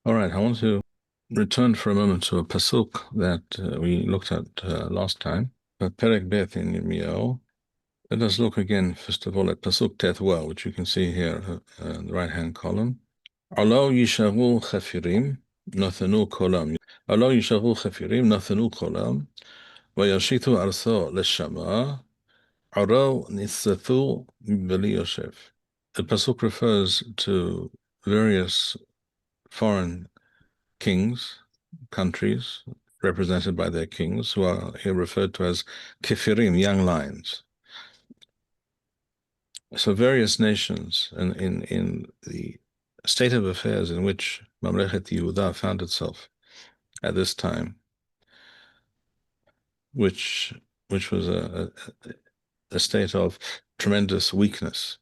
All right, I want to return for a moment to a pasuk that we looked at last time, Perek Bet in Yirmiyahu. Let us look again, first of all, at pasuk Tethwa, which you can see here in the right-hand column. Alo yishavu chafirim nathanu kolam. Alo yishavu chafirim nathanu kolam. Vayashitu arso leshama. Aro nisathu beli yosef. The pasuk refers to various foreign kings, countries, represented by their kings, who are here referred to as kefirim, young lions. So various nations in the state of affairs in which Mamlechet Yehuda found itself at this time, which was a state of tremendous weakness.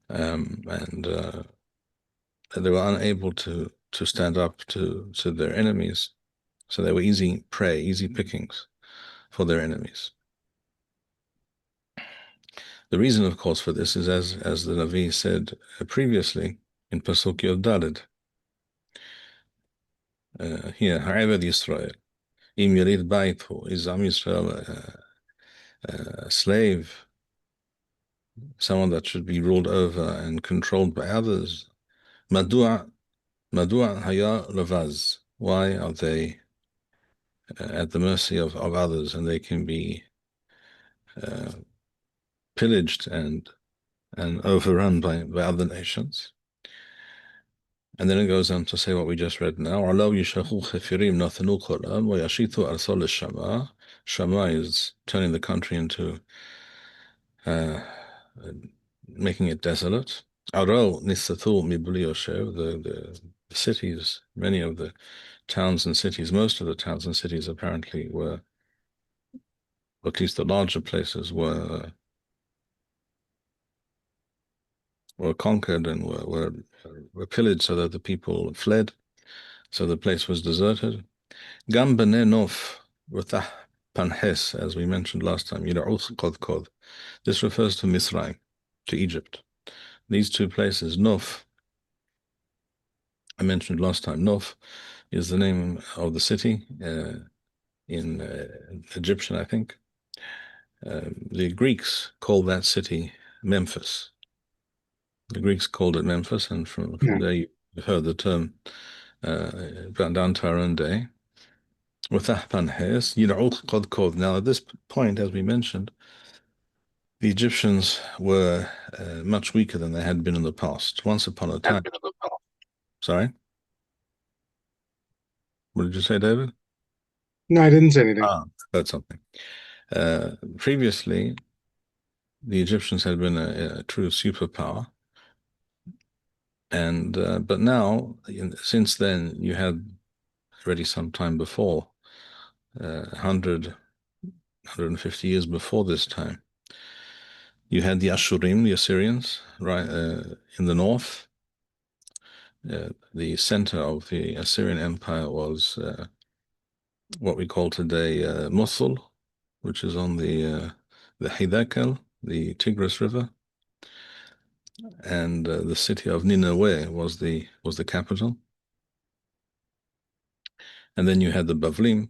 And they were unable to stand up to their enemies, so they were easy prey, easy pickings for their enemies. The reason, of course, for this is as the Navi said previously in Pasuk Yod Daled. Here, Ha'eved Yisrael, Im Yerid Baithu, is Am Yisrael a slave, someone that should be ruled over and controlled by others? Madua Haya Levaz. Why are they at the mercy of others, and they can be pillaged and overrun by other nations? And then it goes on to say what we just read now. Shama is turning the country into making it desolate. The cities, many of the towns and cities, most of the towns and cities apparently were, or at least the larger places were conquered and were pillaged, so that the people fled, so the place was deserted. Gam b'nei Nof v'tah Panhes, as we mentioned last time, this refers to Misraim, to Egypt. These two places, Nof, I mentioned last time, Nof is the name of the city in Egyptian, I think. The Greeks called that city Memphis. The Greeks called it Memphis, and from there you've heard the term down to our own day. Now, at this point, as we mentioned, the Egyptians were much weaker than they had been in the past. Once upon a time. Sorry? What did you say, David? No, I didn't say anything. Heard something. Previously, the Egyptians had been a true superpower. And but now, since then, you had already some time before, 150 years before this time, you had the Ashurim, the Assyrians, right in the north. The center of the Assyrian Empire was what we call today Mosul, which is on the Hidakal, the Tigris River, and the city of Nineveh was the capital. And then you had the Bavlim,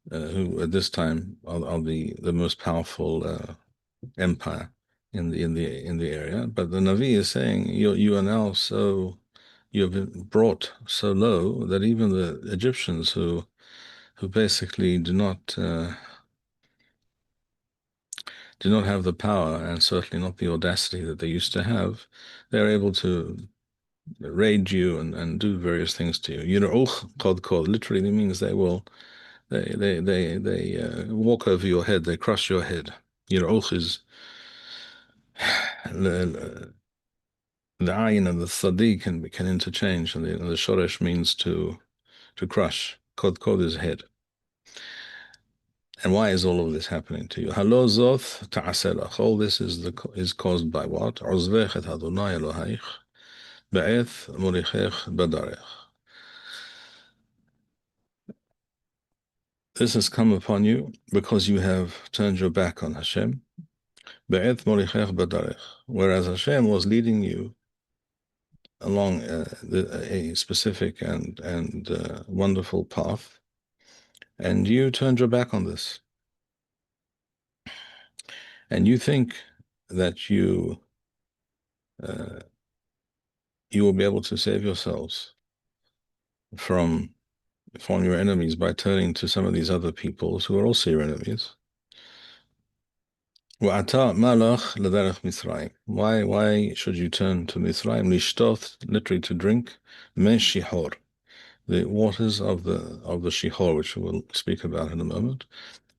who at this time are the most powerful empire in the area. But the Navi is saying you are now you have been brought so low that even the Egyptians who basically do not have the power, and certainly not the audacity that they used to have, they're able to raid you and do various things to you. Literally means they walk over your head, they crush your head. Is the ayin and the sadi can interchange, and the shoresh means to crush. Kod is head. And why is all of this happening to you? Halo zoth ta'aselach. All this is caused by what? Uzvech et Adonai Eloheich be'eth molichech badarech. This has come upon you because you have turned your back on Hashem, Whereas Hashem was leading you along a specific and wonderful path, and you turned your back on this. And you think that you will be able to save yourselves from your enemies by turning to some of these other peoples who are also your enemies. Why should you turn to Mithraim? Lishtoth, literally to drink, me Shihor, the waters of the Shior, which we'll speak about in a moment.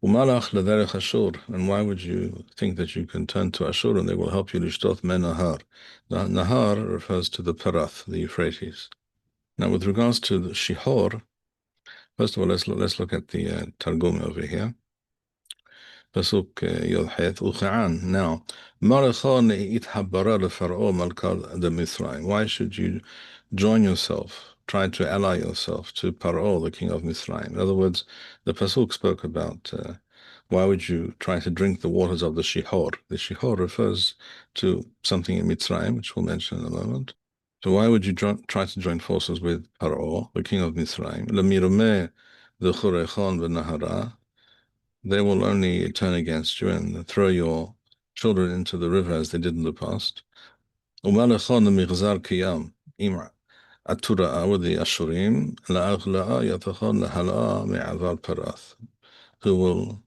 Umalach lederech Ashur, and why would you think that you can turn to Ashur and they will help you? Lishtoth me Nahar. Nahar refers to the Parath, the Euphrates. Now, with regards to the Shihor, first of all, let's look at the Targum over here. Pasuk Yodhet Ucha'an. Now, Marachon ithabara leFaro malkal de Mithraim. Why should you join yourself, try to ally yourself to Paro, the king of Mithraim? In other words, the Pasuk spoke about why would you try to drink the waters of the Shihor? The Shihor refers to something in Mithraim, which we'll mention in a moment. So why would you try to join forces with Paro, the king of Mithraim? Lemirumeh the Churechon v'Nahara. They will only turn against you and throw your children into the river as they did in the past. Umalechon mighzar kiyam ima atura with the Ashurim la'aghla'a yatachon lahala'a me'avar parath, who will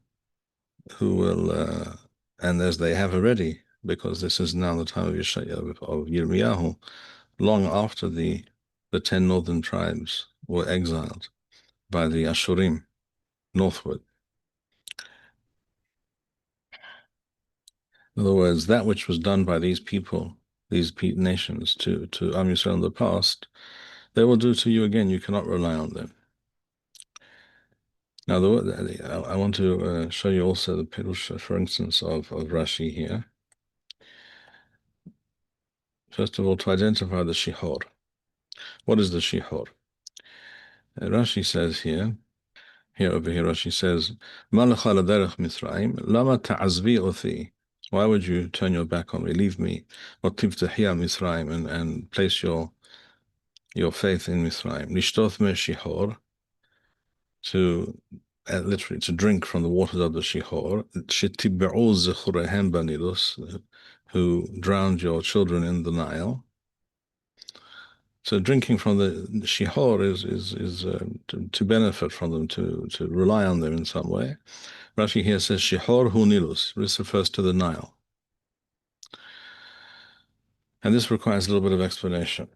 and as they have already, because this is now the time of Yirmiyahu, long after the 10 northern tribes were exiled by the Ashurim northward. In other words, that which was done by these people, these nations to Am Yisrael in the past, they will do to you again. You cannot rely on them. Now, I want to show you also the Pirush, for instance, of Rashi here. First of all, to identify the Shihor. What is the Shihor? Rashi says here over here, Rashi says, Malacha l'derech Mithraim, lama ta'azvi othi. Why would you turn your back on me, leave me, Tivtahia Mithraim, and place your faith in Mithraim? Lishtoth me Shihor, to literally to drink from the waters of the Shihor, Shetibba'u zechurehem banilus, who drowned your children in the Nile. So drinking from the Shihor is to benefit from them, to rely on them in some way. Rashi here says Shihor hu Nilus. This refers to the Nile. And this requires a little bit of explanation.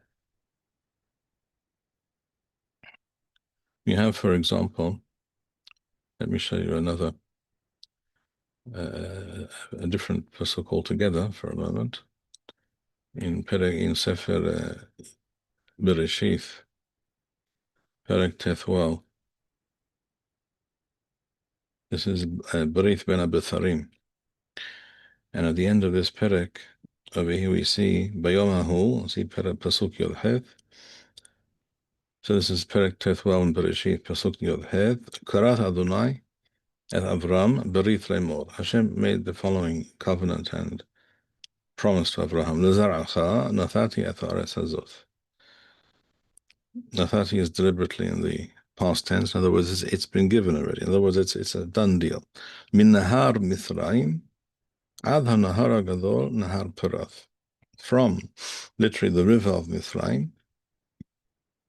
You have, for example, let me show you another, a different pasuk altogether for a moment. In Sefer Bereshith, Perek Tethwal. This is Berith ben Abitharim. And at the end of this Perek, over here we see Bayomahu, see Perek Pasuk Yodhet. So this is Perek Tethwal in Bereshith, Pasuk Yodhet. Karat Adonai et Avram Berith Lemor. Hashem made the following covenant and promise to Abraham. Lezar'acha nathati et ha'aretz hazot. Nathati is deliberately in the past tense. In other words, it's been given already. In other words, it's a done deal. Min nahar Mithraim ad ha-nahar gadol nahar Parath. From literally the river of Mithraim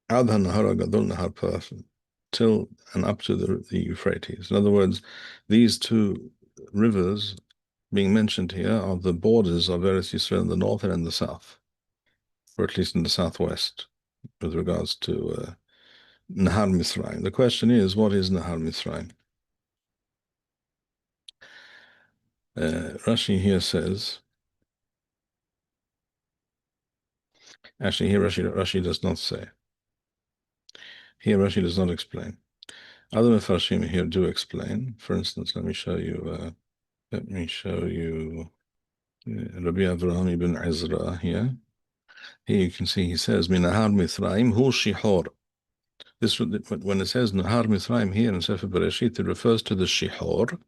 ad ha-nahar gadol nahar Parath, till and up to the Euphrates. In other words, these two rivers being mentioned here are the borders of Eretz Yisrael in the north and in the south, or at least in the southwest, with regards to Nahar Mithraim. The question is, what is Nahar Mithraim? Rashi here says, actually here Rashi does not say. Here Rashi does not explain. Other Mefarshim here do explain. For instance, let me show you Rabbi Avraham ibn Ezra here. Here you can see he says, Nahar Mithraim hu Shihor. This, when it says Nahar Mithraim here in Sefer Bereshit, it refers to the Shihor.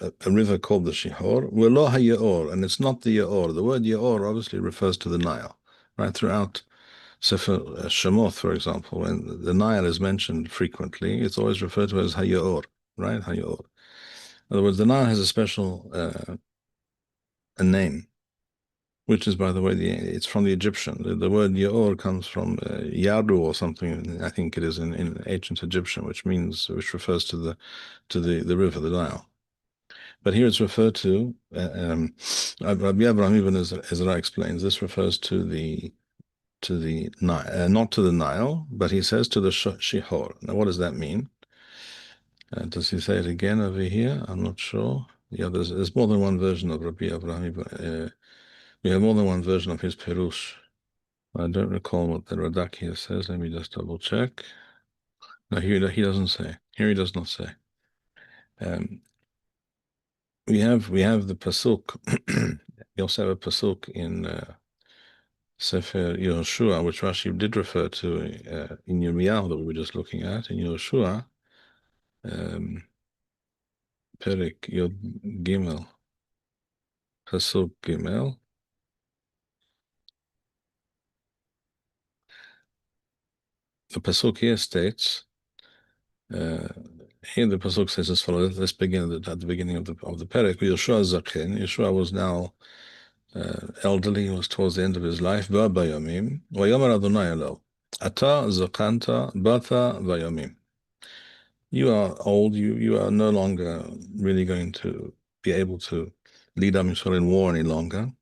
a river called the Shior. V'lo ha-Yaor, and it's not the Yaor. The word Yaor obviously refers to the Nile, right? Throughout Sefer Shemoth, for example, when the Nile is mentioned frequently, it's always referred to as ha-Yaor, right? Ha-Yaor. In other words, the Nile has a special a name, which is, by the way, it's from the Egyptian. The word Yaor comes from Yadu or something. I think it is in ancient Egyptian, which refers to the river, the Nile. But here it's referred to. Rabbi Abraham Ibn Ezra explains this refers to the Nile, not to the Nile, but he says to the Shihor. Now, what does that mean? Does he say it again over here? I'm not sure. Yeah, there's more than one version of Rabbi Abraham. We have more than one version of his Perush. I don't recall what the Radak here says. Let me just double check. No, here he doesn't say. Here he does not say. We have the pasuk. We also have a pasuk in Sefer Yehoshua, which Rashi did refer to in Yirmiyahu that we were just looking at. In Yehoshua, Perik Yod Gimel, pasuk Gimel. The pasuk here states. Here the pasuk says as follows. Let's begin at the beginning of the perek. Yeshua Zaken. Yeshua was now elderly. He was towards the end of his life. Ba bayamim. Vayomer Adonai elo. Ata zakanta bata vayamim. You are old. You are no longer really going to be able to lead Am Yisrael in war any longer.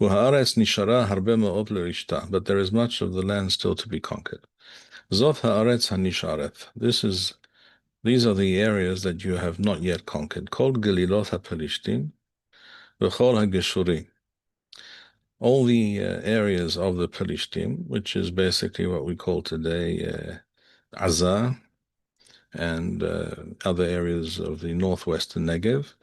V'haaretz nishara harbe ma'od lerishta. But there is much of the land still to be conquered. Zot haaretz hanisharet. These are the areas that you have not yet conquered. Kol Gelilot HaPelishtim, V'chol HaGeshuri. All the areas of the Pelishtim, which is basically what we call today Azar, and other areas of the northwestern Negev.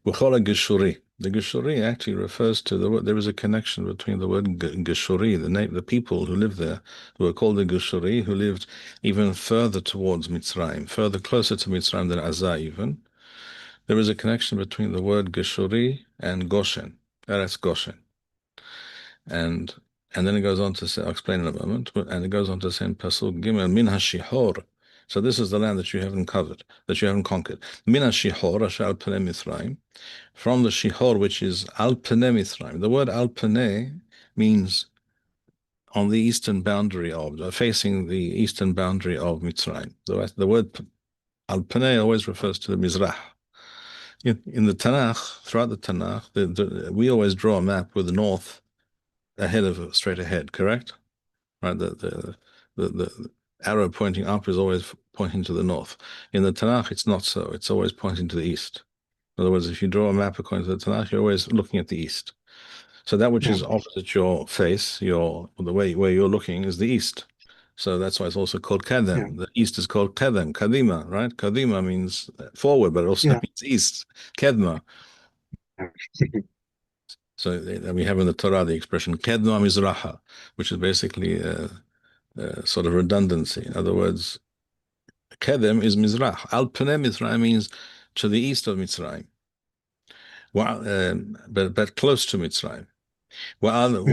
V'chol HaGeshuri. The Geshuri actually refers to there is a connection between the word Geshuri, the people who live there, who are called the Geshuri, who lived even further towards Mitzrayim, closer to Mitzrayim than Azar even. There is a connection between the word Geshuri and Goshen, Eretz Goshen. And then it goes on to say, I'll explain in a moment, and it goes on to say in Pasuk Gimel, Min HaShihor. So this is the land that you haven't covered, that you haven't conquered. Min HaShihor, Asher Al Pnei Mitzrayim, from the Shihor, which is Al Pnei Mitzrayim. The word Al Pnei means on the eastern boundary of, facing the eastern boundary of Mitzrayim. The word Al Pnei always refers to the Mizrah. In the Tanakh, throughout the Tanakh, we always draw a map with the north straight ahead, correct? Right, the arrow pointing up is always pointing to the north. In the Tanakh, it's not so. It's always pointing to the east. In other words, if you draw a map according to the Tanakh, you're always looking at the east. So that which is opposite your face, the way where you're looking is the east. So that's why it's also called Kadem. Yeah. The east is called Kadem, Kadima, right? Kadima means forward, but it also means east. Kedma. So we have in the Torah the expression Kedma Mizraha, which is basically a sort of redundancy. In other words, Kedem is Mizrah. Al Pnei Mitzrayim means to the east of Mitzrayim, but close to Mitzrayim. And then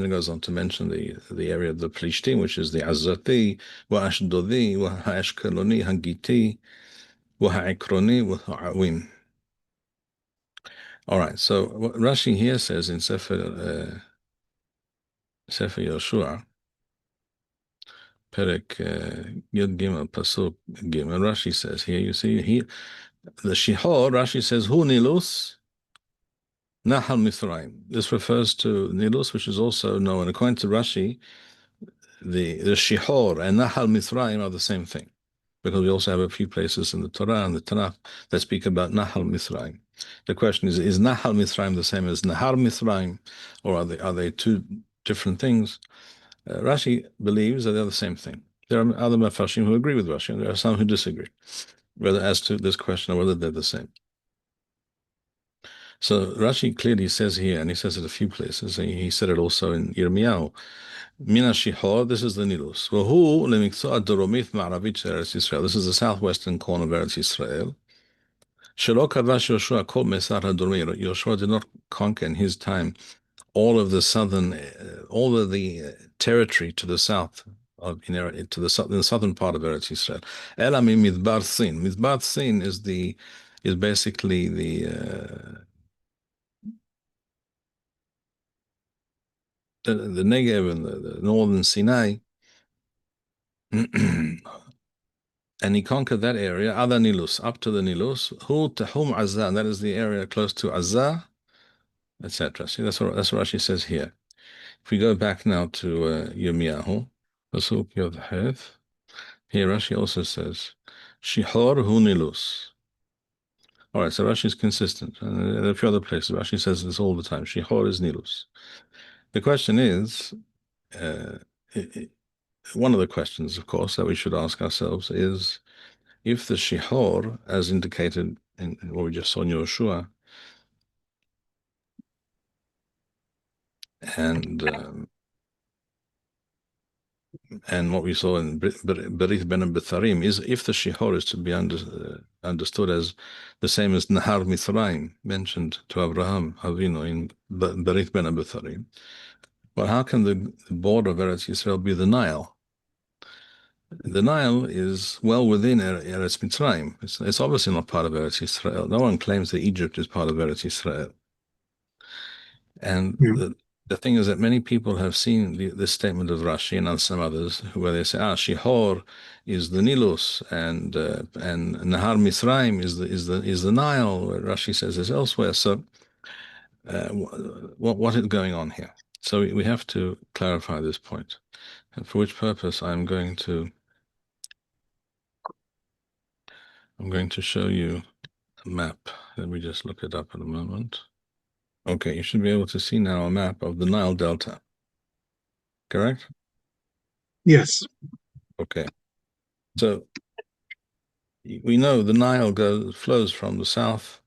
it goes on to mention the area of the Plishtim, which is the Azati, Ashdodi, Ashkeloni, Hagiti, Ekroni, Ha'awim. All right, so what Rashi here says in Sefer Yehoshua, Perek Yud Gimel Pasuk Gimel, Rashi says here, you see, the Shihor, Rashi says, Hu Nilus Nahal Mithraim. This refers to Nilus, which is also known, according to Rashi, the Shihor and Nahal Mithraim are the same thing, because we also have a few places in the Torah and the Tanakh that speak about Nahal Mithraim. The question is Nahal Mithraim the same as Nahar Mithraim, or are they two different things? Rashi believes that they're the same thing. There are other Mefarshim who agree with Rashi, and there are some who disagree, as to this question of whether they're the same. So Rashi clearly says here, and he says it a few places, and he said it also in Yirmiyahu, Mina Shihor, this is the Nilus. Wahu lemiktzah doromith ma'aravit Eretz Yisrael. This is the southwestern corner of Eretz Yisrael. Shelo kavash Yoshua kol mesar hadormi. Yoshua did not conquer in his time all of the southern, all of the territory to the south of in the southern part of Eretz Yisrael. Ela mi midbar sin. Midbar sin is basically the Negev and the northern Sinai, and he conquered that area, Ada Nilus, up to the Nilus, Hu Tahum Azza, and that is the area close to Azza, etc. See, that's what Rashi says here. If we go back now to Yirmiyahu, Pasuk Yod Heth, here Rashi also says, Shihor Hu Nilus. All right, so Rashi is consistent. And there are a few other places. Rashi says this all the time. Shihor is Nilus. The question is, one of the questions, of course, that we should ask ourselves is, if the Shihor, as indicated in what we just saw in Yoshua, and what we saw in Berith Ben Betharim, is if the Shihor is to be understood as the same as Nahar Mithraim mentioned to Abraham Avinu in Berith Ben Betharim, well, how can the border of Eretz Yisrael be the Nile? The Nile is well within Eretz Mitzrayim. It's obviously not part of Eretz Yisrael. No one claims that Egypt is part of Eretz Yisrael. And the thing is that many people have seen this statement of Rashi and some others where they say, Shihor is the Nilus and Nahar Mitzrayim is the Nile, where Rashi says this elsewhere. So what is going on here? So we have to clarify this point. And for which purpose I'm going to show you a map. Let me just look it up in a moment. Okay, you should be able to see now a map of the Nile Delta. Correct? Yes. Okay. So we know the Nile flows from the south,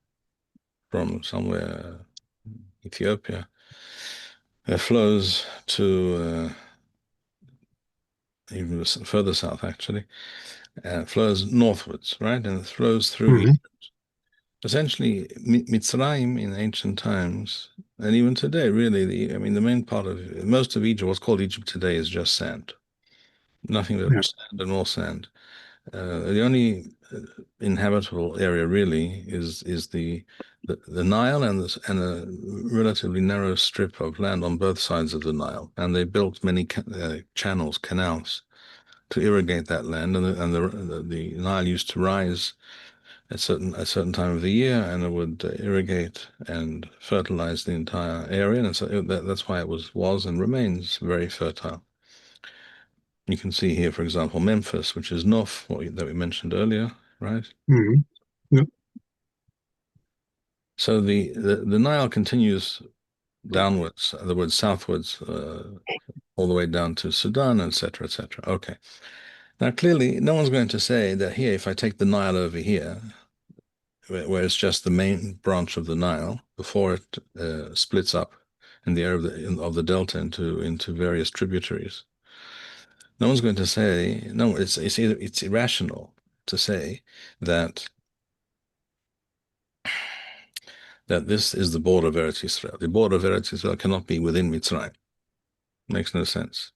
from somewhere Ethiopia. It flows to even further south, actually. Flows northwards, right? And it flows through Egypt. Essentially, Mitzrayim in ancient times, and even today, really, the main part of most of Egypt, what's called Egypt today, is just sand. Nothing but sand and more sand. The only inhabitable area really is the Nile and a relatively narrow strip of land on both sides of the Nile, and they built many channels, canals, to irrigate that land, and the Nile used to rise at a certain time of the year, and it would irrigate and fertilize the entire area, and so that's why it was and remains very fertile. You can see here, for example, Memphis, which is Nof, that we mentioned earlier, right? Yep. So the Nile continues downwards, in other words, southwards, all the way down to Sudan, etc., etc. Okay. Now, clearly, no one's going to say that here, if I take the Nile over here, where it's just the main branch of the Nile, before it splits up in the area of the delta into various tributaries, no one's going to say, no, it's irrational to say that this is the border of Eretz Yisrael. The border of Eretz Yisrael cannot be within Mitzrayim. Makes no sense.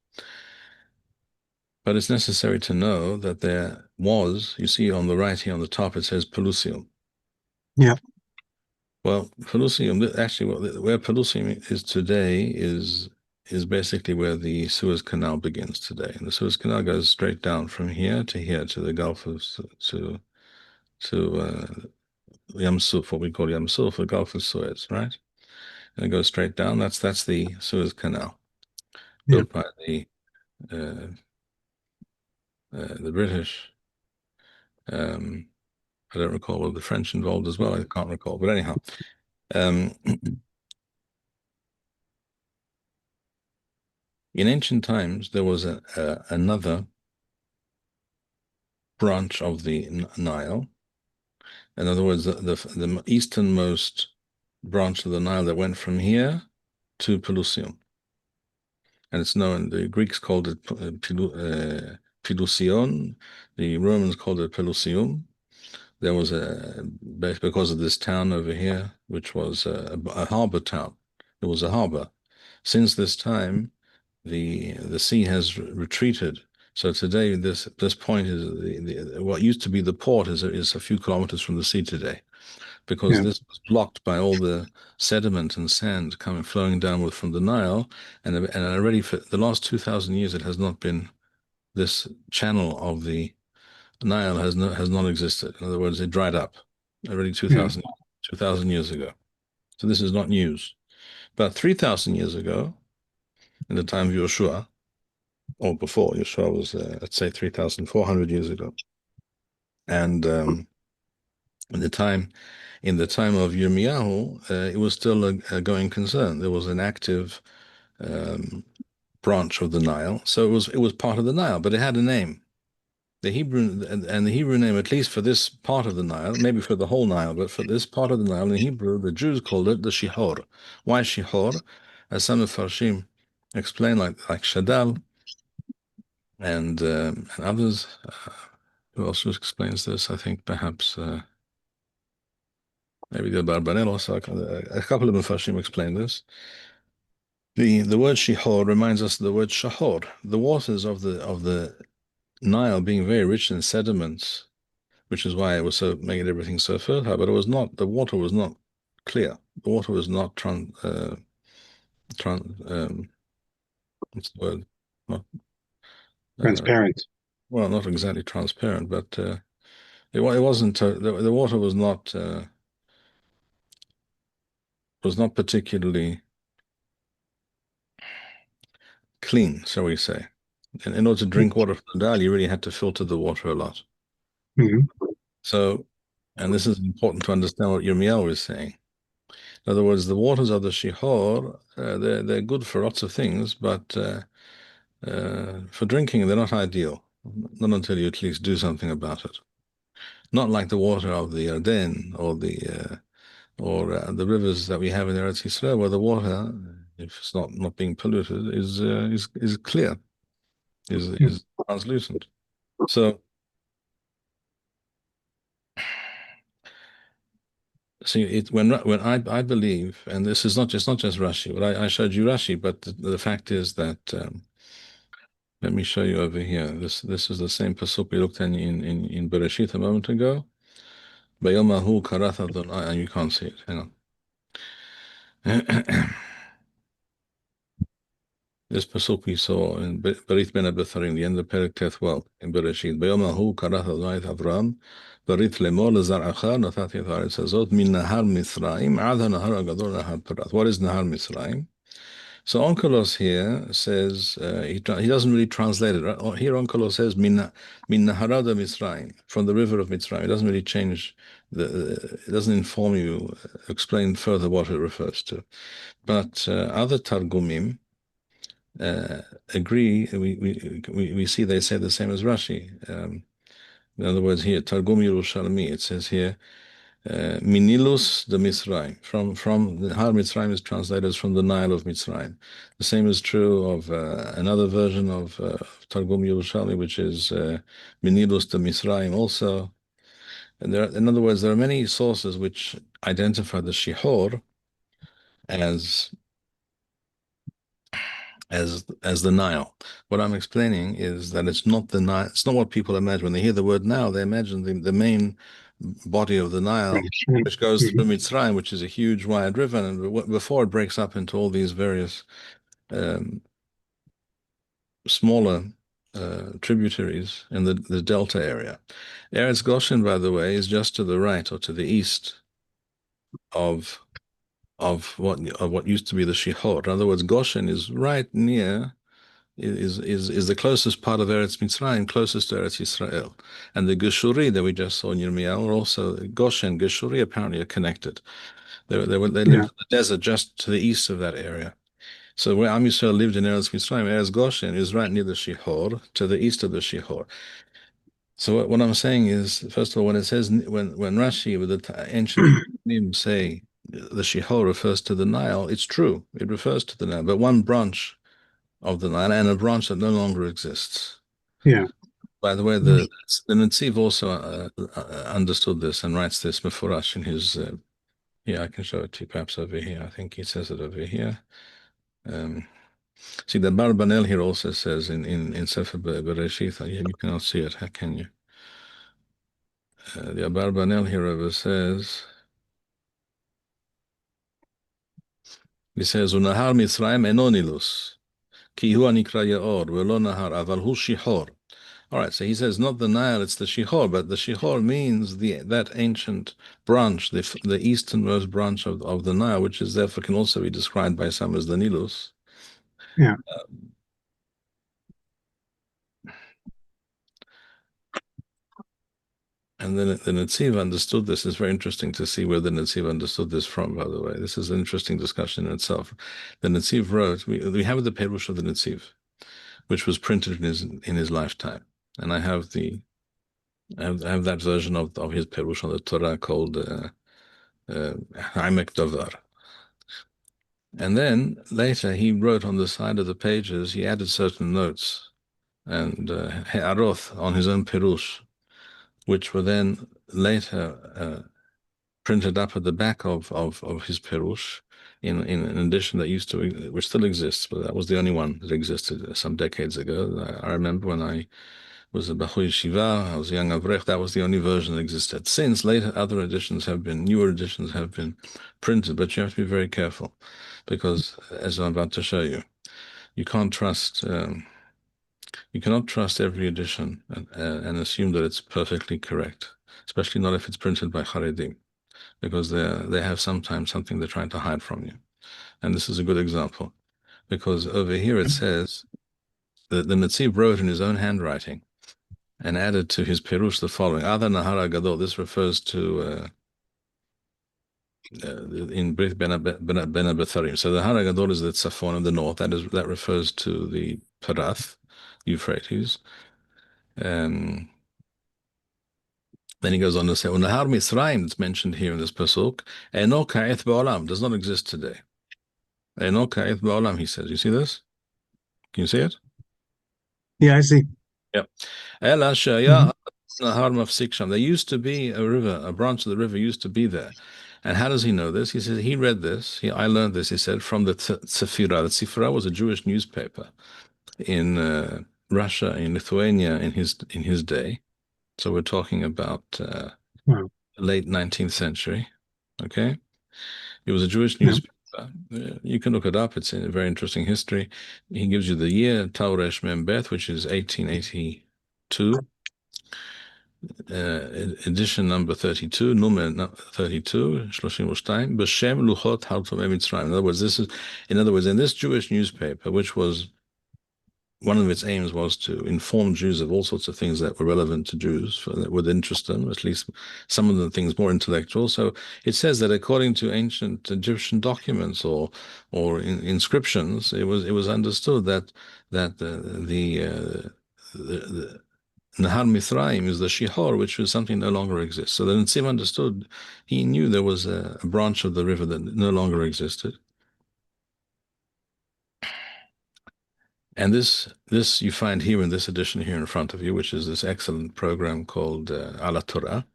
But it's necessary to know that there was, you see on the right here on the top, it says Pelusium. Yeah. Well, Pelusium, actually, where Pelusium is today is basically where the Suez Canal begins today. And the Suez Canal goes straight down from here to the Gulf of, to Yam Suf, what we call Yam Suf, the Gulf of Suez, right? And it goes straight down. That's the Suez Canal, built by the British. I don't recall whether the French involved as well. I can't recall, but anyhow, in ancient times there was another branch of the Nile. In other words, the easternmost branch of the Nile that went from here to Pelusium. And it's known, the Greeks called it Pelusion, the Romans called it Pelusium. There was because of this town over here, which was a harbor town. It was a harbor. Since this time, the sea has retreated. So today, this point is what used to be the port is a few kilometers from the sea today, because Yeah. this was blocked by all the sediment and sand flowing downward from the Nile, and already for the last 2,000 years, it has not been, this channel of the Nile has not existed. In other words, it dried up already Yeah. 2,000 years ago. So this is not news. But 3,000 years ago, in the time of Yeshua, or before Yeshua was, let's say 3,400 years ago, and in the time of Yirmiyahu, it was still a going concern. There was an active branch of the Nile, so it was part of the Nile, but it had a name. The Hebrew and the Hebrew name, at least for this part of the Nile, maybe for the whole Nile, but for this part of the Nile in Hebrew, the Jews called it the Shior. Why Shior? As some of Farshim explain, like Shadal and others. Who else explains this? I think perhaps maybe the Barbanel also. A couple of Farshim explain this. The word Shihor reminds us of the word Shahor. The waters of the Nile being very rich in sediments, which is why it was so making everything so fertile. But it was not. The water was not clear. The water was not what's the word? Not Transparent. well, not exactly transparent, but it wasn't. The water was not particularly clean, shall we say. In order to drink water from the Nile, you really had to filter the water a lot. Mm-hmm. So, and this is important to understand what Yirmiyahu is saying. In other words, the waters of the Shihor, they're good for lots of things, but for drinking, they're not ideal. Not until you at least do something about it. Not like the water of the Yarden or the rivers that we have in Eretz Yisrael, where the water, if it's not being polluted, is clear, is translucent. So, see, when I believe, and this is not just Rashi, but I showed you Rashi, but the fact is that let me show you over here. This is the same pasuk we looked at in Bereshit a moment ago. Bayomahu karath Adonai, and you can't see it. Hang on. This pasuk we saw in Berith ben Abitharim, the end of Perek Tethwell in Bereshit. Bayomahu karath Adonai Avram, Berith lemor lezar'acha natati et haaretz hazot min nahar Mitzrayim ad nahar agadol nahar Parat. What is nahar Mitzrayim? So Onkelos here says he doesn't really translate it. Right? Here Onkelos says min naharada Mitzrayim, from the river of Mitzrayim. It doesn't really change it doesn't inform you, explain further what it refers to. But other Targumim agree. We see they say the same as Rashi. In other words, here Targum Yerushalmi, it says here. Minilus the Mitzrayim, from the Har Mitzrayim is translated as from the Nile of Mitzrayim. The same is true of another version of Targum Yerushalmi, which is Minilus the Mitzrayim also. And in other words, there are many sources which identify the Shihor as the Nile. What I'm explaining is that it's not the Nile. It's not what people imagine when they hear the word Nile. They imagine the main body of the Nile, which goes through Mitzrayim, which is a huge wide river, and before it breaks up into all these various smaller tributaries in the delta area. Eretz Goshen, by the way, is just to the right or to the east of what used to be the Shihor. In other words, Goshen is right near. Is the closest part of Eretz Mitzrayim, closest to Eretz Yisrael. And the Geshuri that we just saw in Yirmiyahu are also, Goshen, Geshuri apparently are connected. They lived in the desert just to the east of that area. So where Am Yisrael lived in Eretz Mitzrayim, Eretz Goshen is right near the Shihor, to the east of the Shihor. So what I'm saying is, first of all, when it says, when Rashi with the ancient names say the Shior refers to the Nile, it's true. It refers to the Nile, but one branch of the Nile and a branch that no longer exists. Yeah. By the way, the Netziv also understood this and writes this Mefurash in his. Yeah, I can show it to you perhaps over here. I think he says it over here. See, the Barbanel here also says in Sefer Bereshith. You cannot see it. How can you? The Barbanel here over says. He says, "Unahar Mitzrayim enonilus, ki hu anikra Yair, velo nahar, aval hu Shihor." All right, so he says not the Nile, it's the Shior, but the Shior means that ancient branch, the easternmost branch of the Nile, which is therefore can also be described by some as the Nilus. Yeah. And then the Netziv understood this. It's very interesting to see where the Netziv understood this from, by the way. This is an interesting discussion in itself. The Netziv wrote, we have the Perush of the Netziv, which was printed in his lifetime. And I have that version of his Perush on the Torah called Haimek Davar. And then later he wrote on the side of the pages, he added certain notes and He'aroth on his own Perush, which were then later printed up at the back of his Perush in an edition that which still exists, but that was the only one that existed some decades ago. I remember when I was a Bachuy Shiva, I was a young Avrech, that was the only version that existed. Since later, newer editions have been printed, but you have to be very careful because, as I'm about to show you, you cannot trust every edition and assume that it's perfectly correct, especially not if it's printed by Haredim, because they have sometimes something they're trying to hide from you. And this is a good example, because over here it says that the Netziv wrote in his own handwriting and added to his Perush the following: Ada Nahara Gadol. This refers to in Brit Ben Abetharim. So the Hara Gadol is the Tzafon in the north. That refers to the Parath, Euphrates. Then he goes on to say, Unahar Mitzrayim, that's mentioned here in this pasuk, Eno Ka'eth Ba'olam, does not exist today. Eno Ka'eth Ba'olam, he says. You see this? Can you see it? Yeah, I see. Yep. Ela Shaya Nahar Mafsik Sham. There used to be a river, a branch of the river used to be there. And how does he know this? He says he read this. I learned this, he said, from the Tzefira. The Tzefira was a Jewish newspaper in Russia, in Lithuania, in his day. So we're talking about late 19th century. Okay, it was a Jewish newspaper. You can look it up. It's a very interesting history. He gives you the year Tauresh Membeth, which is 1882. Edition number 32, number 32, 32, B'Shem Luchot Hartomei Mitzrayim. In other words, in this Jewish newspaper, which was one of its aims was to inform Jews of all sorts of things that were relevant to Jews, that would interest them, at least some of the things more intellectual. So it says that according to ancient Egyptian documents or inscriptions, it was understood that the Nahar Mithraim is the Shihor, which was something no longer exists. So the Netziv understood, he knew there was a branch of the river that no longer existed. And this you find here in this edition here in front of you, which is this excellent program called Ala Torah,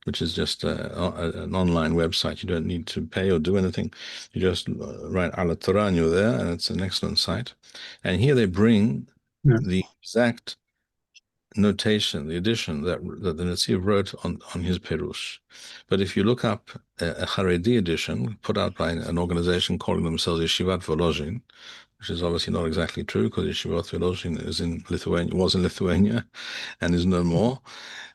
which is just an online website. You don't need to pay or do anything. You just write Ala Torah and you're there, and it's an excellent site. And here they bring the exact notation, the addition that the Netziv wrote on his Perush. But if you look up a Haredi edition put out by an organization calling themselves Yeshivat Volozhin, which is obviously not exactly true because Yeshivat Volozhin was in Lithuania and is no more.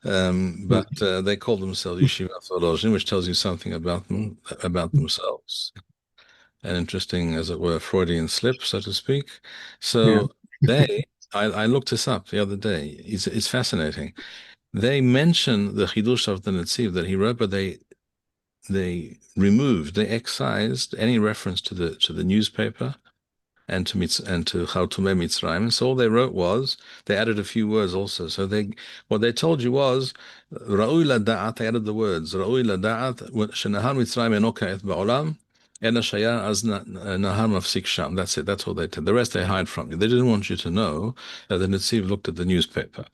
But they call themselves Yeshivat Volozhin, which tells you something about themselves. An interesting, as it were, Freudian slip, so to speak. So I looked this up the other day. It's fascinating. They mention the Chidush of the Netziv that he wrote, but they excised any reference to the newspaper and to Chautumei Mitzrayim. So all they wrote was they added a few words also. So what they told you was Ra'ui Lada'at. They added the words Ra'ui Lada'at Shenahar Mitzrayim Eno Ka'eth Ba'olam Ena Shaya Az Nahar Mafsik Sham. That's it. That's all they did. The rest they hide from you. They didn't want you to know that the Netziv looked at the newspaper.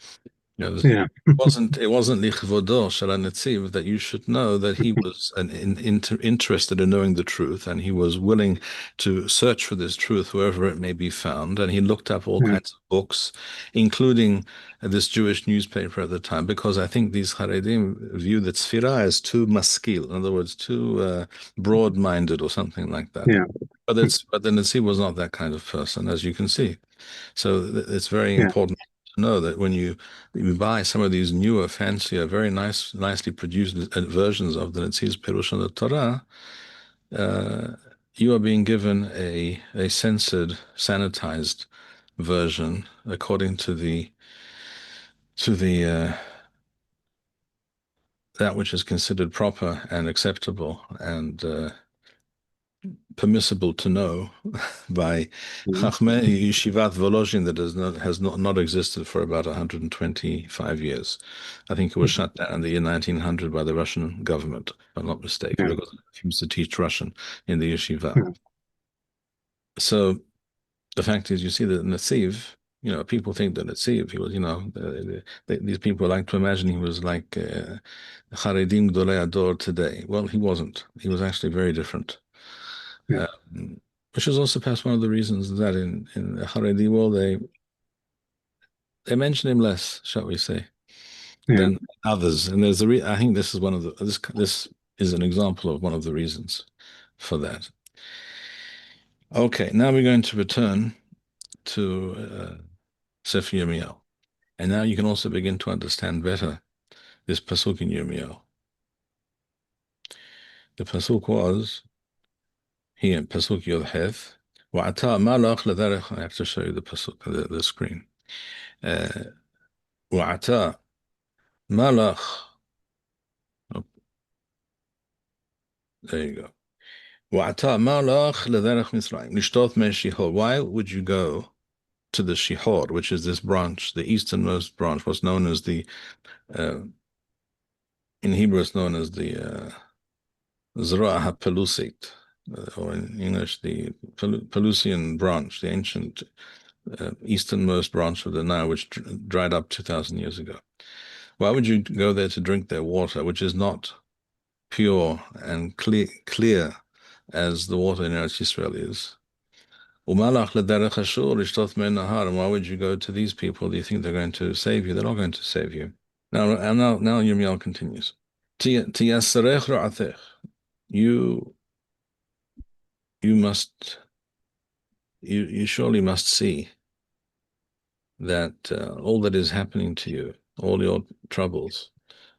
You know, Yeah. it wasn't lichvodo shel netziv that you should know that he was interested in knowing the truth, and he was willing to search for this truth wherever it may be found, and he looked up all kinds of books, including this Jewish newspaper at the time, because I think these Haredim view the tzfira as too maskil, in other words, too broad-minded or something like that. Yeah. But the Netziv was not that kind of person, as you can see. So it's very important to know that when you buy some of these newer, fancier, very nicely produced versions of the Netziv's Perush on the Torah, you are being given a censored, sanitized version according to the that which is considered proper and acceptable and permissible to know by Chachmei Yeshivat Volozhin that has not existed for about 125 years. I think it was shut down in the year 1900 by the Russian government, if I'm not mistaken, because it refused to teach Russian in the yeshiva. So the fact is, you see that Netziv, people think that Netziv, he was, these people like to imagine he was like Charedim Gdolei Ador today. Well, he wasn't. He was actually very different. Which is also perhaps one of the reasons that in the Haredi world they mention him less, shall we say, than others. And there's I think this is one of the this is an example of one of the reasons for that. Okay, now we're going to return to Sefer Yirmiyahu, and now you can also begin to understand better this pasuk in Yirmiyahu. The pasuk was here, pasuk Yod Heth. Wa'ata malach ledarech. I have to show you the pasuk, the screen. Wa'ata malach. Oh, there you go. Wa'ata malach ledarech Mitzrayim. Lishtot me Shior. Why would you go to the Shior, which is this branch, the easternmost branch, what's known as the in Hebrew it's known as the Zra HaPelusit, or in English the Pelusian branch, the ancient easternmost branch of the Nile, which dried up 2,000 years ago. Why would you go there to drink their water, which is not pure and clear as the water in Eretz Yisrael is? And why would you go to these people? Do you think they're going to save you? They're not going to save you. Now Yirmiyahu continues. You surely must see that all that is happening to you, all your troubles,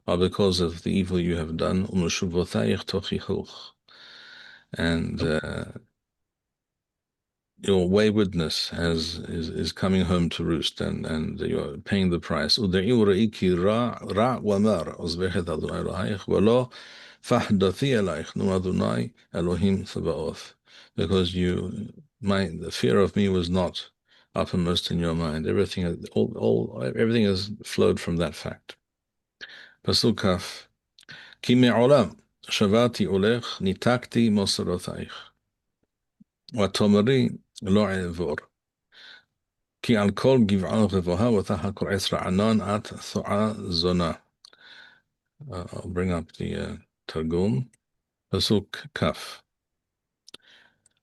are because of the evil you have done. And your waywardness is coming home to roost, and you're paying the price. Because the fear of me was not uppermost in your mind. Everything has flowed from that fact. Pasuk Kaf. Ki me'olam shavati olech nitakti mosarotaich. ותאמרי לא אעבור. כי על כל גבעה גבוהה ותחת כל עץ רענן את צועה זונה. I'll bring up the Targum. פסוק כף.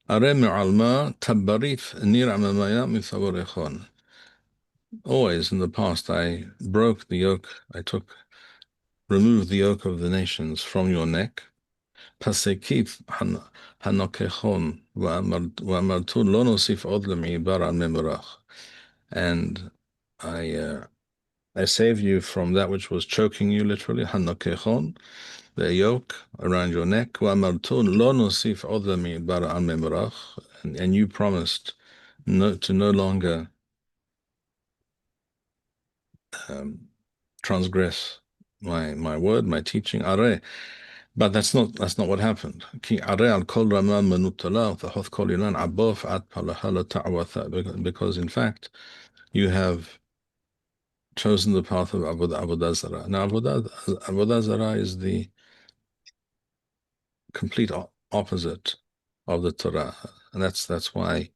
הרי מעלמה תבריף ניר עממיה מפבורכון. Always in the past I broke the yoke, removed the yoke of the nations from your neck. פסקיף הנוקחון ואמרתו לא נוסיף עוד למעבר על ממרח. And I saved you from that which was choking you literally, hanokechon, the yoke around your neck, ואמרתו לא נוסיף עוד למעבר על ממרח, and you promised to no longer transgress my word, my teaching. Are But that's not what happened. Because in fact, you have chosen the path of Avodah Zarah. Now, Avodah Zarah is the complete opposite of the Torah, and that's why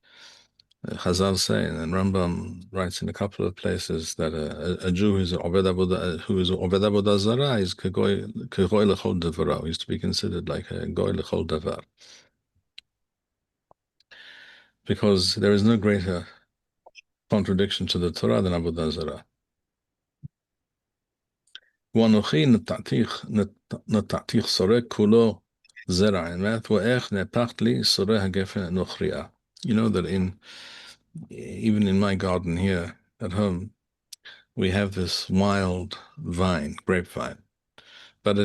Chazal say, and Rambam writes in a couple of places that a Jew who is Oved Avodah Zarah is kegoy lechol devara. He's to be considered like a goy lechol davar, because there is no greater contradiction to the Torah than Avodah Zarah. ואנוכי נטעתיך שורק כולו זרע, ואיך נהפכת לי שורק הגפן הנוכריה. You know that even in my garden here at home, we have this wild vine, grapevine, but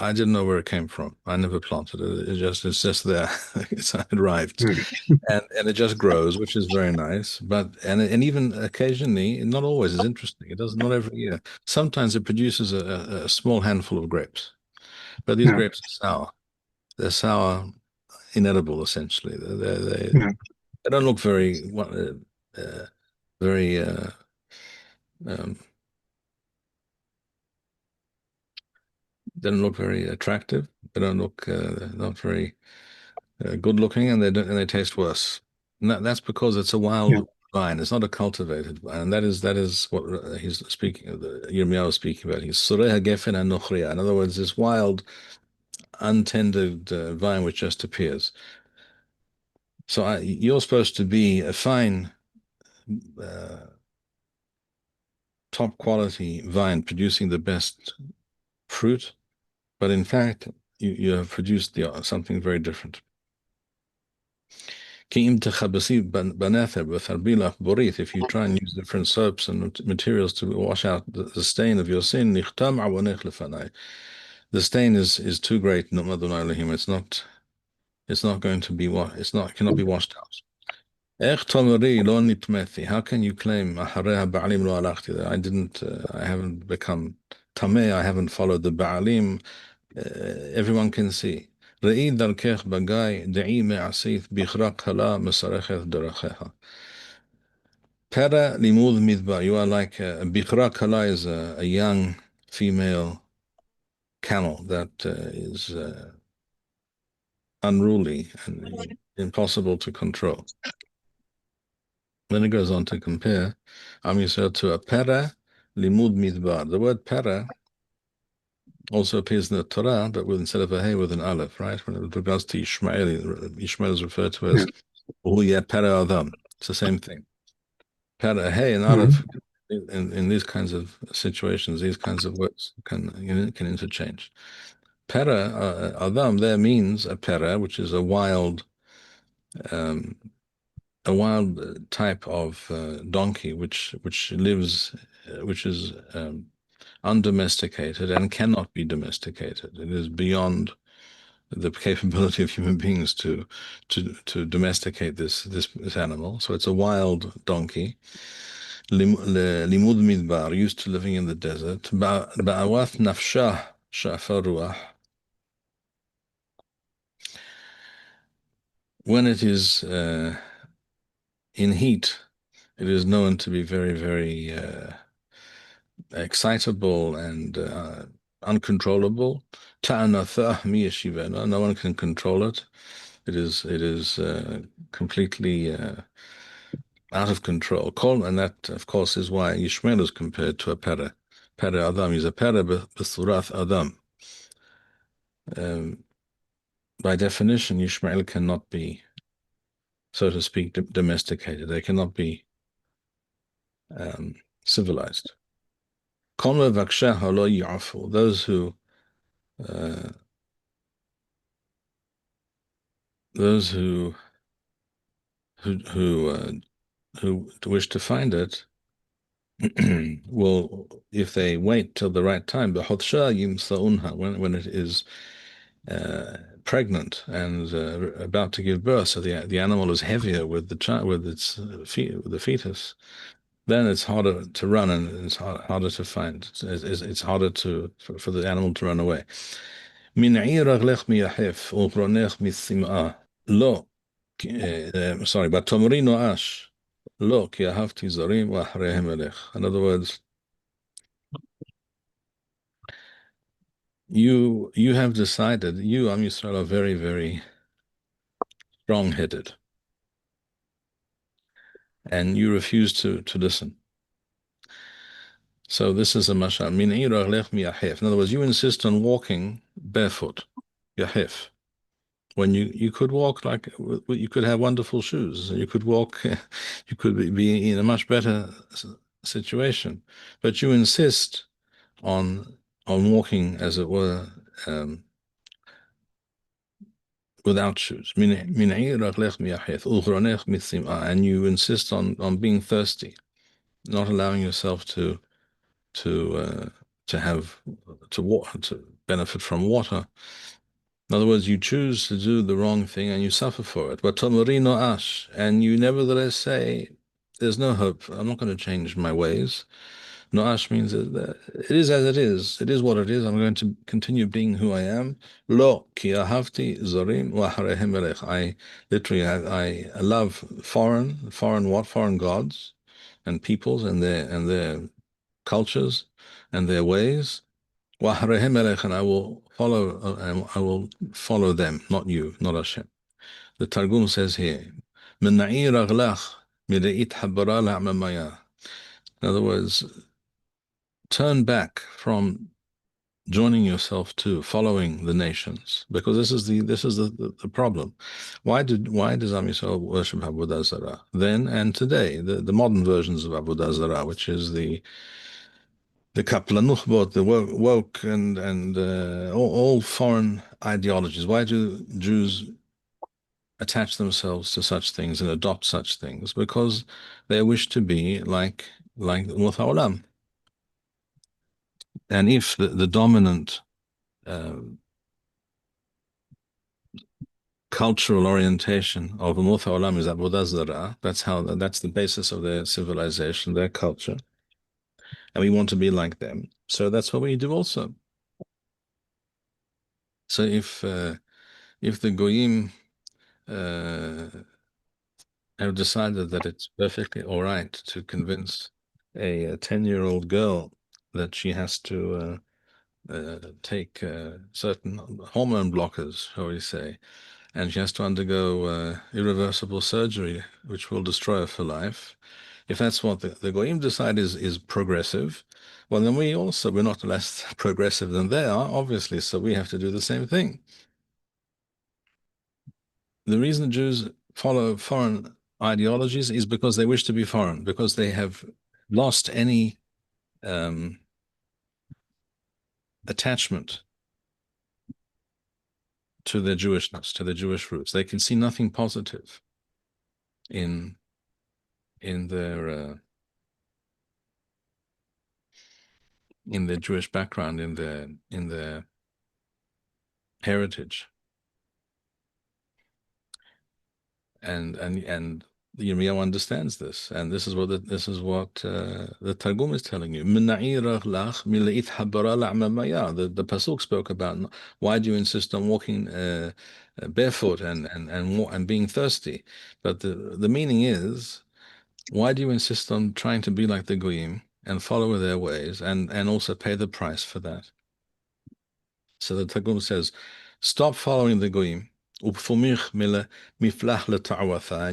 I didn't know where it came from. I never planted it. It's just there. It's arrived, and it just grows, which is very nice. And even occasionally, not always, is interesting. It does not every year. Sometimes it produces a small handful of grapes, but these Yeah. grapes are sour. They're sour, inedible, essentially. Yeah. They don't look very um, they don't look very attractive. They don't look not very good looking, and they taste worse. And that's because it's a wild Yeah. vine. It's not a cultivated vine, and that is what he's speaking of. Yirmiyahu is speaking about. He's sureh gefen and nochria. In other words, this wild, untended vine which just appears. So you're supposed to be a fine, top quality vine producing the best fruit, but in fact, you have produced something very different. If you try and use different soaps and materials to wash out the stain of your sin, the stain is too great. It's not going to be cannot be washed out. How can you claim I haven't become tameh, I haven't followed the Ba'alim? Everyone can see. You are like a bichra kala is a young female camel that is unruly and impossible to control. Then it goes on to compare Am Yisrael to a pera limud midbar. The word pera also appears in the Torah, but instead of a hey with an aleph, right? When it regards to Ishmael, Ishmael is referred to as Uya pera adam. It's the same thing. Pera, hey, and aleph in these kinds of situations, these kinds of words can interchange. Pera adam there means a pera, which is a wild type of donkey which lives which is undomesticated and cannot be domesticated. It is beyond the capability of human beings to domesticate this animal. So it's a wild donkey. Limud midbar, used to living in the desert. Ba'awath nafshah sha'afar ruach. When it is in heat, it is known to be very, very excitable and uncontrollable. No one can control it. It is completely out of control. And that, of course, is why Yishmael is compared to a pere. Pere Adam is a pere b'surath Adam. By definition, Yishmael cannot be, so to speak, domesticated. They cannot be civilized. Those who wish to find it will, if they wait till the right time, when it is pregnant and about to give birth, so the animal is heavier with the child, with its with the fetus, then it's harder to run and it's harder to find. It's harder for the animal to run away. من عير أغلق ميحف وبرونيخ مثماء לא, sorry, בתאמרי נואש, לא, כי אהבתי זרים ואחריהם אלך. In other words, you have decided, you, Am Yisrael, are very, very strong-headed, and you refuse to listen. So this is a mashal. Min ira lech mi'ahef. In other words, you insist on walking barefoot, yahef. When you could walk like you could have wonderful shoes, you could walk, you could be in a much better situation, but you insist on walking, as it were, without shoes. And you insist on being thirsty, not allowing yourself to have to benefit from water. In other words, you choose to do the wrong thing and you suffer for it. But Tomarino Ash, and you nevertheless say, there's no hope. I'm not going to change my ways. Noash means that it is as it is. It is what it is. I'm going to continue being who I am. Lo ki ahavti zorim wa'aharehem elech. I literally, I love foreign what? Foreign gods and peoples and their cultures and their ways. Wa'aharehem elech, and I will follow them, not you, not Hashem. The Targum says here, in other words, turn back from joining yourself to following the nations, because this is the problem. Why does Am Yisrael worship Avodah Zarah then and today? The modern versions of Avodah Zarah, which is the Kaplanuchbot, the woke and all foreign ideologies. Why do Jews attach themselves to such things and adopt such things? Because they wish to be like Umot HaOlam. And if the dominant cultural orientation of Umot HaOlam is Avodah Zarah, that's the basis of their civilization, their culture, and we want to be like them, so that's what we do also. So if the Goyim have decided that it's perfectly all right to convince a 10-year-old girl that she has to take certain hormone blockers, shall we say, and she has to undergo irreversible surgery, which will destroy her for life. If that's what the Goyim decide is progressive, well, then we're not less progressive than they are, obviously, so we have to do the same thing. The reason Jews follow foreign ideologies is because they wish to be foreign, because they have lost any attachment to their Jewishness, to their Jewish roots. They can see nothing positive in their Jewish background, in their heritage, and the Yirmiyahu understands this, and this is what the Targum is telling you. The pasuk spoke about why do you insist on walking barefoot and being thirsty, but the meaning is, why do you insist on trying to be like the Goyim and follow their ways and also pay the price for that? So the Targum says, stop following the Goyim, and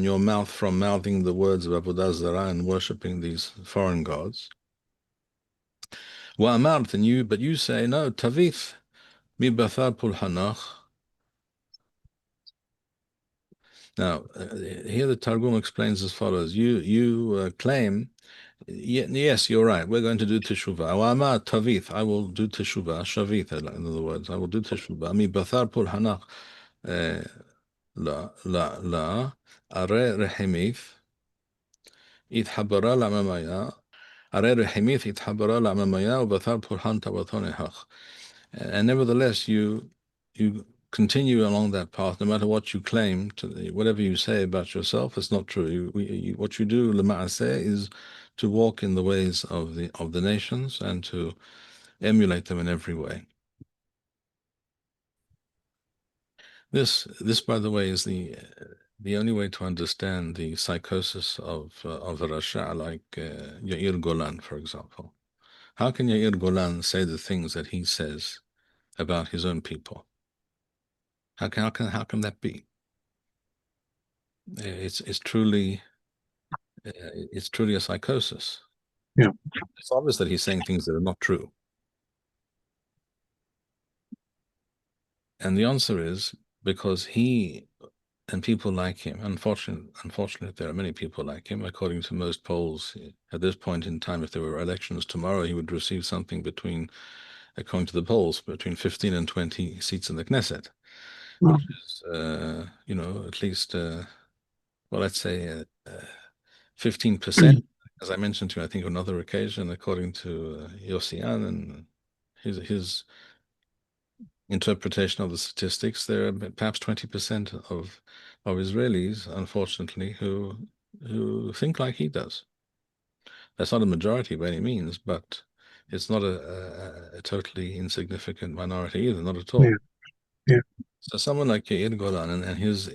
your mouth from mouthing the words of Avodah Zarah and worshipping these foreign gods. But you say, no, Tavith, mi bathar pulhanach. Now, here the Targum explains as follows. You claim, yes, you're right, we're going to do teshuvah. Wa'amar tavith, I will do teshuvah. Shavith, in other words, I will do teshuvah. Mi bathar pulhanach. لا أرى رحميث يتحبرا لعمامايا أرى رحميث يتحبرا لعمامايا وبثار بحان تبطوني هخ. And nevertheless, you continue along that path, no matter what you claim, whatever you say about yourself, it's not true. What you do, lema'aseh, is to walk in the ways of the nations and to emulate them in every way. This, by the way, is the only way to understand the psychosis of a Rasha like Yair Golan, for example. How can Yair Golan say the things that he says about his own people? How can that be? It's truly a psychosis. Yeah. It's obvious that he's saying things that are not true. And the answer is because he and people like him, unfortunately, there are many people like him. According to most polls, at this point in time, if there were elections tomorrow, he would receive something between, according to the polls, between 15 and 20 seats in the Knesset, Well, which is, at least, well, let's say 15%. As I mentioned to you, I think on another occasion, according to Yossian and his interpretation of the statistics, there are perhaps 20% of Israelis, unfortunately, who think like he does. That's not a majority by any means, but it's not a totally insignificant minority either, not at all. yeah. Yeah. So someone like Yair Golan and his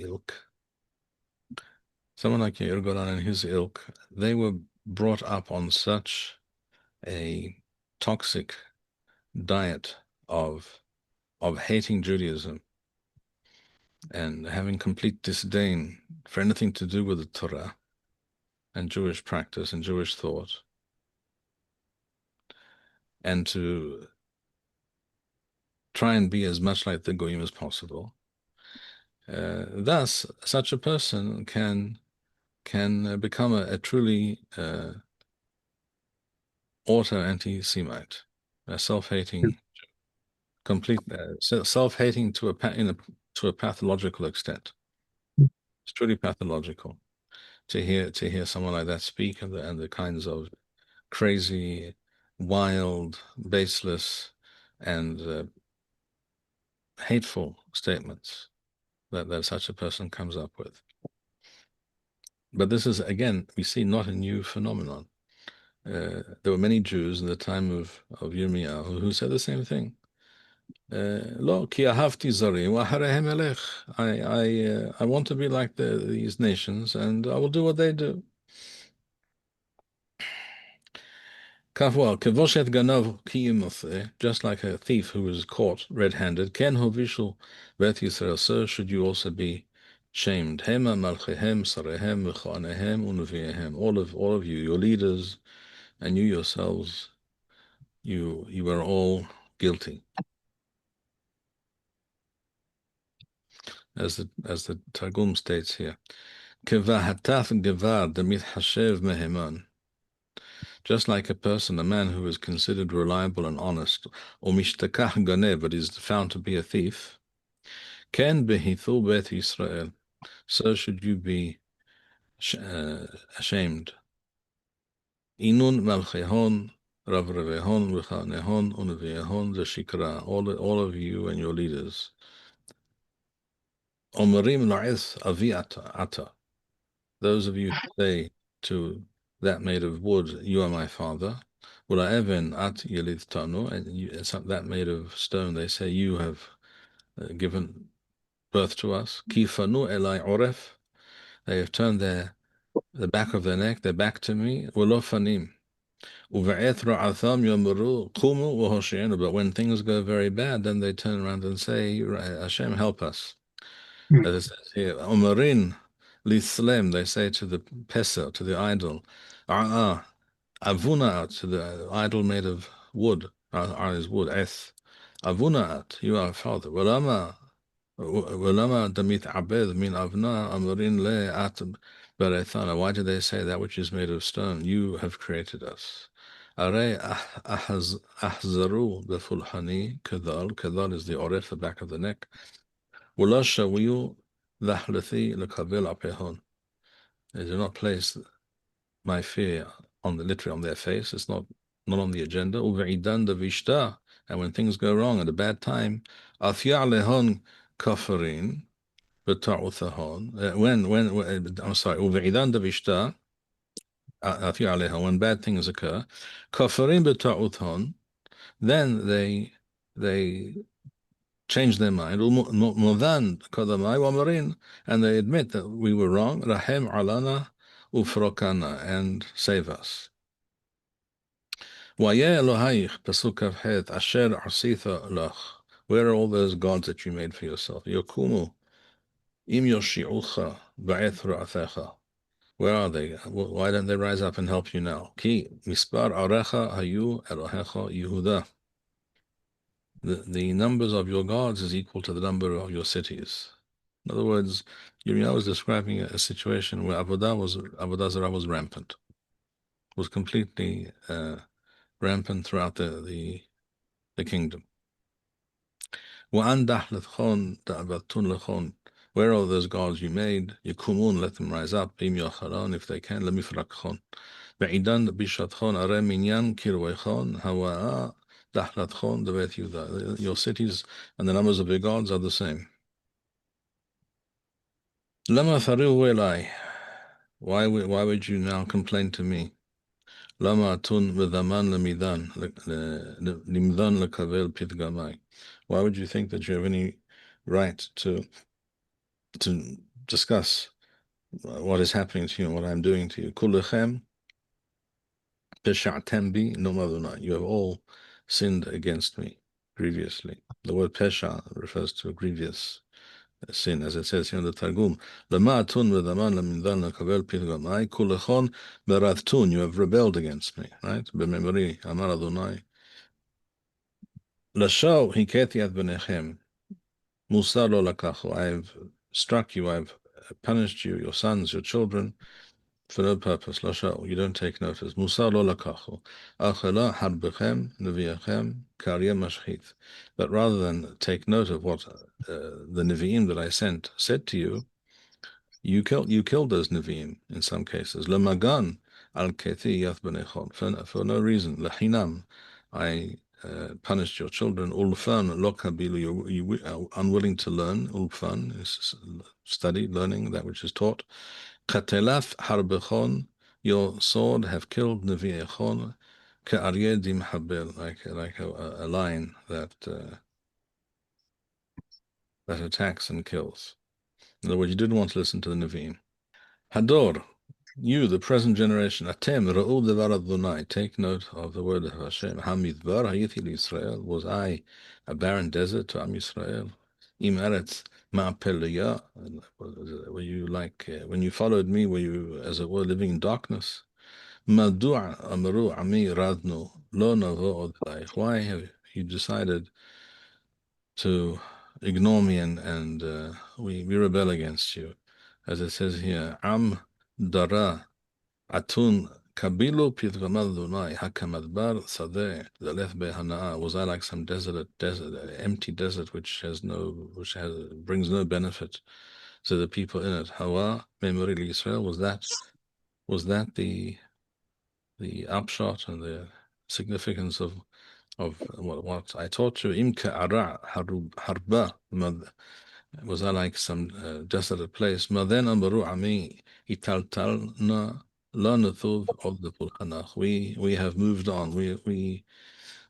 ilk, they were brought up on such a toxic diet of hating Judaism and having complete disdain for anything to do with the Torah and Jewish practice and Jewish thought, and to try and be as much like the Goyim as possible. Thus, such a person can become a truly auto anti-Semite, a self-hating, complete self-hating to a pathological extent. It's truly pathological to hear someone like that speak, and the kinds of crazy, wild, baseless, and hateful statements that such a person comes up with. But this is, again, we see, not a new phenomenon. There were many Jews in the time of Yirmiyahu who said the same thing. Lo, ki ahavti zarim wa harehem elech. I want to be like these nations, and I will do what they do. Kavua, kevoshet ganav kiyimoth, just like a thief who was caught red-handed. Ken hovishul bet Yisrael, so should you also be shamed. Hema malchehem, sarehem, v'chanehem, uneviyehem. All of you, your leaders, and you yourselves, you are all guilty. As the Targum states here, kevahataf gevar demitchashev meheman. Just like a person, a man who is considered reliable and honest, or mishtakach ganeh, but is found to be a thief, ken behithu bet Yisrael, so should you be ashamed. Inun malchehon, ravrevehon, v'chanehon, unevehon, zeshikra, all of you and your leaders. Omerim la'ith avi ata, those of you who say to that made of wood, you are my father. Ula even at yelidtanu, and that made of stone, they say, you have given birth to us. Kifanu elai oref, they have turned the back of their neck, their back to me. Ulo fanim. Uve'eth ra'atham yomuru kumu v'hoshienu, but when things go very bad, then they turn around and say, Hashem, help us. As it says here, Umarin Lithlem, they say to the Pesa, to the idol, Avuna, to the idol made of wood, is wood, Eth, Avuna, you are father. Walama damit abed min avna amarin le at berethana. Why do they say that which is made of stone? You have created us. Are ahzaru befulhani kadal. Kadal is the oref, the back of the neck. Wala shawiyu lahlathi lekabel apehon. They do not place my fear literally on their face. It's not on the agenda. Uve'idan davishta, and when things go wrong at a bad time, afya lehon kafarin beta'uthahon. When I'm sorry, uve'idan davishta, afya lehon, when bad things occur, kafarin beta'uthon, then they change their mind. And they admit that we were wrong. Rahem alana ufrokana, and save us. Pasuk Kaf Asher asitha lach. Where are all those gods that you made for yourself? Yokumu im yoshi'ucha ba'eth ra'athecha. Where are they? Why don't they rise up and help you now? Ki mispar arecha hayu elohecha Yehuda. The numbers of your gods is equal to the number of your cities. In other words, Yirmiyahu was describing a situation where Avodah Zarah was rampant, was completely rampant throughout the kingdom. Where are all those gods you made? Yikumun, let them rise up. Im yocharon, if they can. Lemifrakchon. Be'idan bishatchon are minyan kirwechon hawa'a dahlatchon devet Yehuda. Your cities and the numbers of your gods are the same. Lama thariu elai. Why would you now complain to me? Lama tun v'daman lemidan limdan lekavel pitgamai. Why would you think that you have any right to discuss what is happening to you and what I'm doing to you? Kullechem pesha'tem bi nom Adonai. You have all sinned against me grievously. The word pesha refers to a grievous sin, as it says here in the Targum. Lama'atun v'daman lamindan lekavel pitgamai kulechon beratun. You have rebelled against me, right? B'memori amar Adonai. L'shau hiketi ad benechem. Musa lo lakachu. I've struck you, I've punished you, your sons, your children, for no purpose. L'shau, you don't take notice. Musa lo lakachu. Achela harbechem neviachem karya mashchit. But rather than take note of what the Nevi'im that I sent said to you, you killed those Nevi'im in some cases. Lemagan al keti yath benechon. For no reason. Lahinam, I punished your children. Ulfan lo kabilu, you unwilling to learn. Ulfan is study, learning that which is taught. Katelaf harbechon, your sword have killed Nevi'echon. Ke'aryeh dimhabel, like a lion that attacks and kills. In other words, you didn't want to listen to the Nevi'im. Hador, you, the present generation, Atem ra'u devar Adonai, take note of the word of Hashem. Hamidbar hayiti Yisrael, was I a barren desert to Am Yisrael? Im eretz ma'apeliyah, were you like, when you followed me, were you, as it were, living in darkness? Madu'a amaru ami radnu, lo navo odai. Why have you decided to ignore me and we rebel against you? As it says here, Am dara atun kabilu pitgamad dunai hakamadbar sadeh zaleth behana'a. Was I like some desert, empty desert which brings no benefit to the people in it? Hawa memory Israel, was that the upshot and the significance of what I taught you? Imka ara harba. Was I like some desolate place? Maden ambaru ami italtalna la nathuv of the pulchanach. We have moved on. We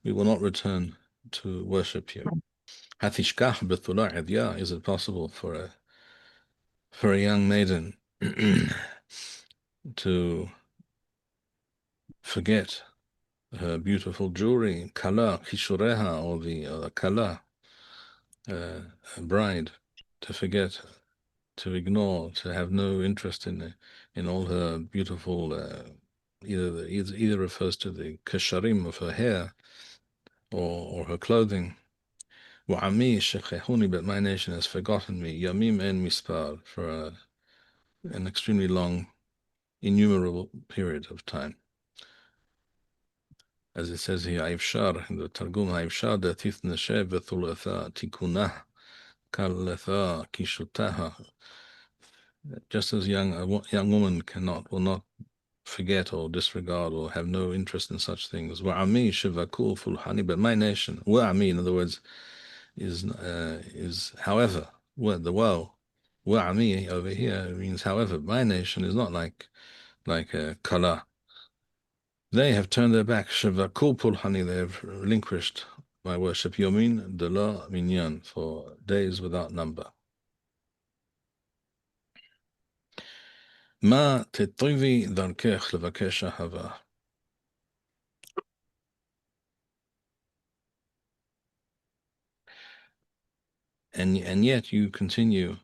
will not return to worship you. Hatishkach bethula edya. Is it possible for a young maiden to forget her beautiful jewelry, kala kishureha, or the kala bride, to forget, to ignore, to have no interest in all her beautiful, either refers to the kasharim of her hair or her clothing. Wa'ami shechehuni, but my nation has forgotten me. Yamim en mispar, for an extremely long, innumerable period of time. As it says here, Aivshar, in the Targum, Aivshar datith neshev v'thulatha tikunah kaletha kishutaha. Just as a young woman will not forget or disregard or have no interest in such things. Wa'ami shivakul fulhani, but my nation, wa'ami, in other words, is however, the well, wa'ami over here means however, my nation is not like a kala. They have turned their back. Shivakul pulhani, they have relinquished my worship, yomin de la minyan, for days without number. Ma tetivi darkech levakesh ahava. And yet you continue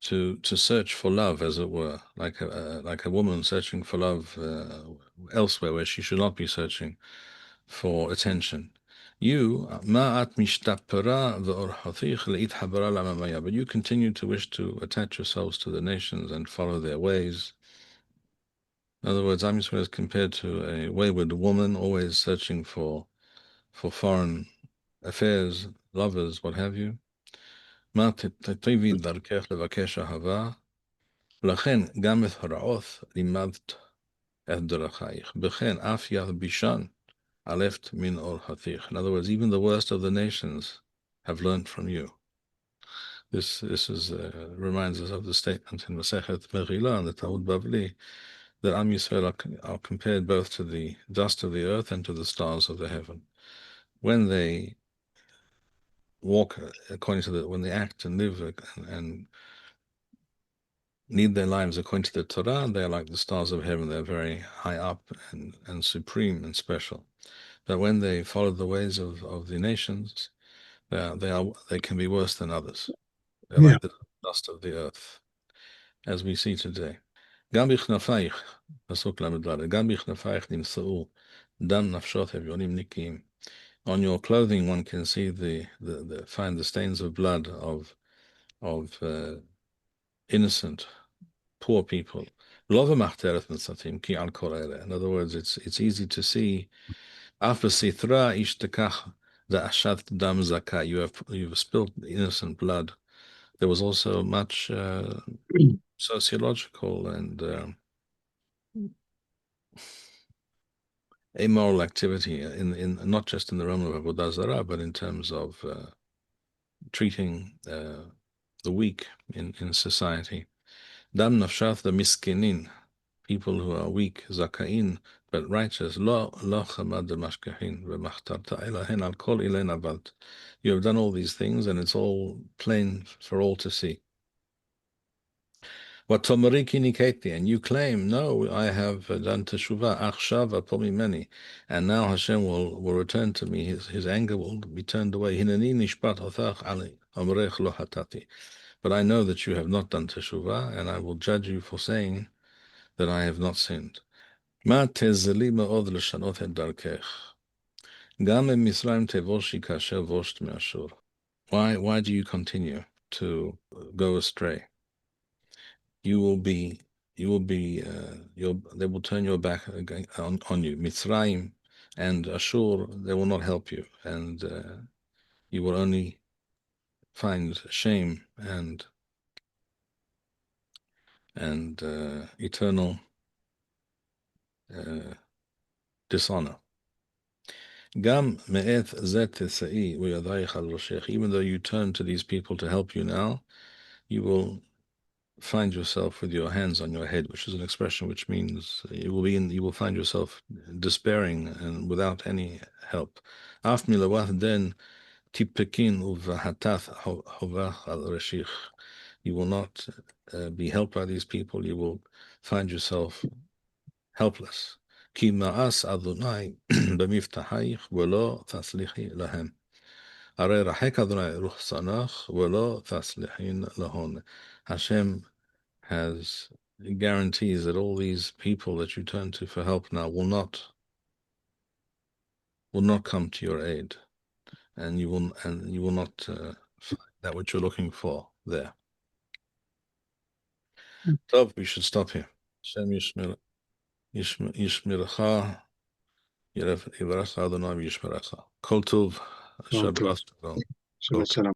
to search for love, as it were, like a woman searching for love elsewhere where she should not be searching for attention. You but you continue to wish to attach yourselves to the nations and follow their ways. In other words, Am Yisrael is compared to a wayward woman, always searching for foreign affairs, lovers, what have you. לכן גם את הרעות לימדת את דרכייך, בכן אף ירבישן aleft min orhatich. In other words, even the worst of the nations have learned from you. This is reminds us of the statement in Masechet Megillah and the Talmud Bavli that Am Yisrael are compared both to the dust of the earth and to the stars of the heaven. When they walk according to when they act and live and lead their lives according to the Torah, they are like the stars of heaven. They're very high up and supreme and special. But when they follow the ways of the nations, they can be worse than others. They're like the dust of the earth, as we see today. גם בכנפייך, פסוק ל"ד, גם בכנפייך נמצאו דם נפשות אביונים נקיים. On your clothing, one can see find the stains of blood of innocent, poor people. In other words, it's easy to see. After sitra ishtakach da'ashat dam zaka, you've spilled innocent blood. There was also much sociological and amoral activity in not just in the realm of Avodah Zarah, but in terms of treating the weak in society. Dam nafshat the miskinin, people who are weak, zakain, but righteous. Lo chamad mashkahin v'machtarta elahen al kol ilain avalt. You have done all these things, and it's all plain for all to see. What tomariki niketi, and you claim, no, I have done teshuvah, achshav apomi many, and now Hashem will return to me. His anger will be turned away. Hinani nishpat hothach ali amrech lo hatati. But I know that you have not done teshuvah, and I will judge you for saying that I have not sinned. Ma tezeli me'od l'shanot et darkech. Gam em Misraim tevoshi kasher vosht me'ashur. Why do you continue to go astray? They will turn your back on you. Mitzrayim and Ashur, they will not help you, and you will only find shame and eternal dishonor. Gam me'et zet tesai u'yadayich al roshech. Even though you turn to these people to help you now, you will find yourself with your hands on your head, which is an expression which means you will find yourself despairing and without any help. Af milawat den tipekin uvahatath hovach al reshich. You will not be helped by these people. You will find yourself helpless. Ki ma'as Adonai b'miftahayich v'lo taslichi lahem. Arei rachek Adonai ruchsanach v'lo taslichin lahon. Hashem has guarantees that all these people that you turn to for help now will not come to your aid, and you will not find that which you're looking for there. So we should stop here. Hashem yishmerecha, yivarecha Adonai v'yishmerecha. Kol tov, Shabbat shalom. Shabbat shalom.